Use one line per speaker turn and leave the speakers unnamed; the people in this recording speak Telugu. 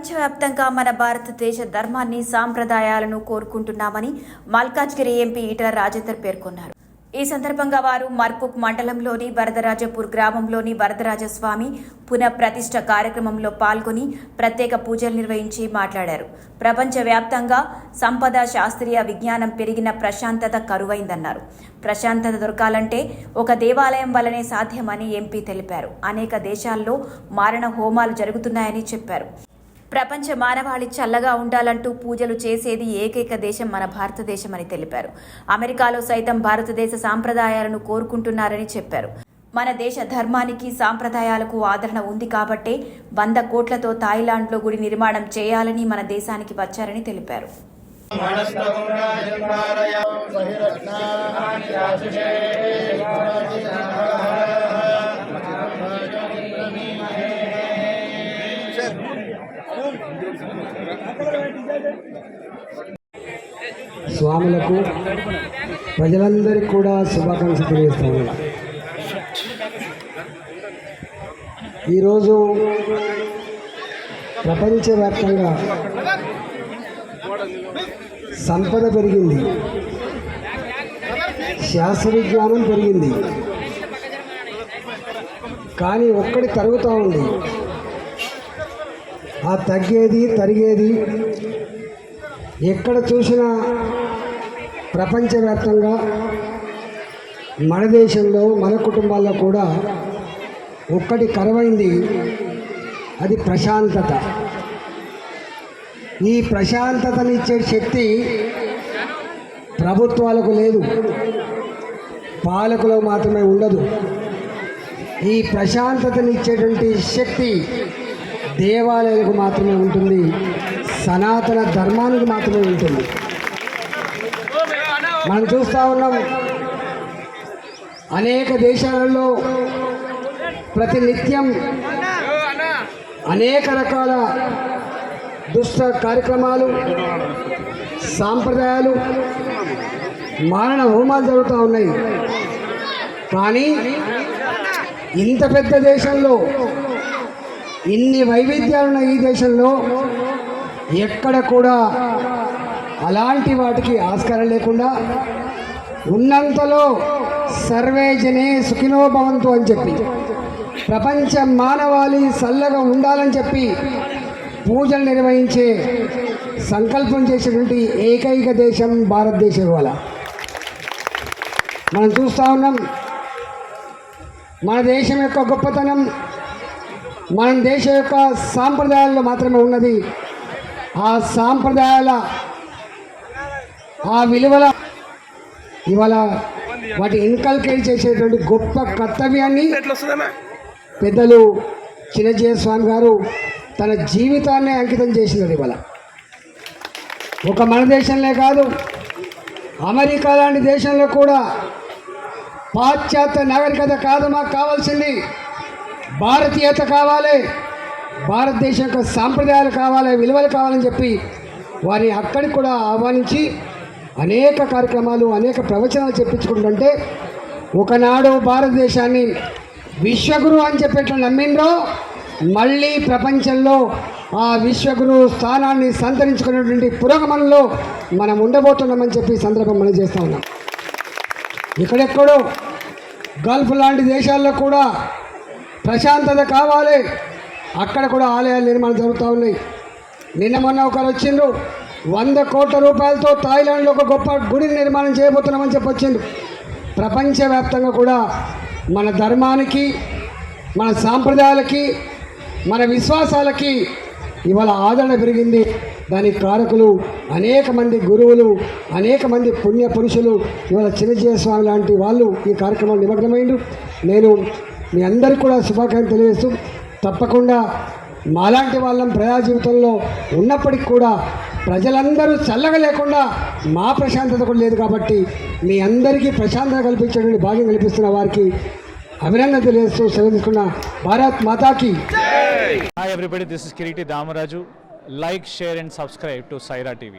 ప్రపంచవ్యాప్తంగా మన భారతదేశ ధర్మాన్ని సాంప్రదాయాలను కోరుకుంటున్నామని మల్కాజ్గిరి ఎంపీ ఈటల రాజేందర్ పేర్కొన్నారు. ఈ సందర్భంగా వారు మర్కుక్ మండలంలోని వరదరాజపూర్ గ్రామంలోని వరదరాజస్వామి పునఃప్రతిష్ఠ కార్యక్రమంలో పాల్గొని ప్రత్యేక పూజలు నిర్వహించి మాట్లాడారు. ప్రపంచవ్యాప్తంగా సంపద, శాస్త్రీయ విజ్ఞానం పెరిగిన ప్రశాంతత కరువైందన్నారు. ప్రశాంతత దొరకాలంటే ఒక దేవాలయం వల్లనే సాధ్యమని ఎంపీ తెలిపారు. అనేక దేశాల్లో మారణ హోమాలు జరుగుతున్నాయని చెప్పారు. ప్రపంచ మానవాళి చల్లగా ఉండాలంటూ పూజలు చేసేది ఏకైక దేశం మన భారతదేశమని తెలిపారు. అమెరికాలో సైతం భారతదేశ సాంప్రదాయాలను కోరుకుంటున్నారని చెప్పారు. మన దేశ ధర్మానికి, సాంప్రదాయాలకు ఆదరణ ఉంది కాబట్టే 100 కోట్లతో థాయిలాండ్లో గుడి నిర్మాణం చేయాలని మన దేశానికి వచ్చారని తెలిపారు.
స్వాములకు ప్రజలందరికీ కూడా శుభాకాంక్షలు తెలియజేస్తాను. ఈరోజు ప్రపంచవ్యాప్తంగా సంపద పెరిగింది, శాస్త్ర విజ్ఞానం పెరిగింది, కానీ ఒక్కటి తరుగుతూ ఉంది. ఆ తగ్గేది తరిగేది ఎక్కడ చూసినా ప్రపంచవ్యాప్తంగా మన దేశంలో మన కుటుంబాల్లో కూడా ఒక్కటి కరువైంది, అది ప్రశాంతత. ఈ ప్రశాంతతనిచ్చే శక్తి ప్రభుత్వాలకు లేదు, పాలకులకు మాత్రమే ఉండదు. ఈ ప్రశాంతతనిచ్చేటువంటి శక్తి దేవాలయాలకు మాత్రమే ఉంటుంది, సనాతన ధర్మానికి మాత్రమే ఉంటుంది. మనం చూస్తూ ఉన్నాం, అనేక దేశాలలో ప్రతినిత్యం అనేక రకాల దుష్ట కార్యక్రమాలు, సాంప్రదాయాలు, మారణ హోమాలు జరుగుతూ ఉన్నాయి. కానీ ఇంత పెద్ద దేశంలో, ఇన్ని వైవిధ్యాలున్న ఈ దేశంలో ఎక్కడ కూడా అలాంటి వాటికి ఆస్కారం లేకుండా ఉన్నంతలో సర్వే జనే సుఖినో భవంతు అని చెప్పి, ప్రపంచ మానవాళి చల్లగా ఉండాలని చెప్పి పూజలు నిర్వహించే సంకల్పం చేసేటువంటి ఏకైక దేశం భారతదేశం. వల్ల మనం చూస్తూ ఉన్నాం, మన దేశం యొక్క గొప్పతనం మన దేశం యొక్క సాంప్రదాయాల్లో మాత్రమే ఉన్నది. ఆ సాంప్రదాయాల, ఆ విలువల ఇవాళ వాటి ఇన్కల్కేట్ చేసేటువంటి గొప్ప కర్తవ్యాన్ని పెద్దలు చిన్నజీవ స్వామి గారు తన జీవితాన్ని అంకితం చేసినది. ఇవాళ ఒక మన దేశంలో కాదు, అమెరికా లాంటి దేశంలో కూడా పాశ్చాత్య నాగరికత కాదు మాకు కావాల్సింది, భారతీయత కావాలి, భారతదేశం యొక్క సాంప్రదాయాలు కావాలి, విలువలు కావాలని చెప్పి వారిని అక్కడికి కూడా ఆహ్వానించి అనేక కార్యక్రమాలు, అనేక ప్రవచనాలు చెప్పించుకుంటుంటే, ఒకనాడు భారతదేశాన్ని విశ్వగురు అని చెప్పేట్లు నమ్మిండ్రో, మళ్ళీ ప్రపంచంలో ఆ విశ్వగురు స్థానాన్ని సంతరించుకునేటువంటి పురోగమనంలో మనం ఉండబోతున్నామని చెప్పి సందర్భం మనం చేస్తూ ఉన్నాం. ఇక్కడెక్కడో గల్ఫ్ లాంటి దేశాల్లో కూడా ప్రశాంతత కావాలి, అక్కడ కూడా ఆలయాల నిర్మాణం జరుగుతూ ఉన్నాయి. నిన్న మొన్న ఒకరు వచ్చిండ్రు, 100 కోట్ల రూపాయలతో థాయిలాండ్లో ఒక గొప్ప గుడిని నిర్మాణం చేయబోతున్నామని చెప్పి వచ్చిండ్రు. ప్రపంచవ్యాప్తంగా కూడా మన ధర్మానికి, మన సాంప్రదాయాలకి, మన విశ్వాసాలకి ఇవాళ ఆదరణ పెరిగింది. దానికి కారకులు అనేక మంది గురువులు, అనేక మంది పుణ్య పురుషులు. ఇవాళ చిన్నజీవ స్వామి లాంటి వాళ్ళు ఈ కార్యక్రమంలో నిమగ్నమైండు. నేను మీ అందరికీ కూడా శుభాకాంక్షలు తెలియజేస్తూ, తప్పకుండా మాలాంటి వాళ్ళం ప్రజా జీవితంలో ఉన్నప్పటికీ కూడా ప్రజలందరూ చల్లగా లేకుండా మా ప్రశాంతత కూడా లేదు. కాబట్టి మీ అందరికీ ప్రశాంతత కల్పించేటువంటి భాగ్యం కల్పిస్తున్న వారికి అభినందన తెలియజేస్తూ సెలవు తీసుకున్న భారత్ మాతాకి.
Hi everybody, this is Kiriti Damaraju. Like, share and subscribe to Saira TV.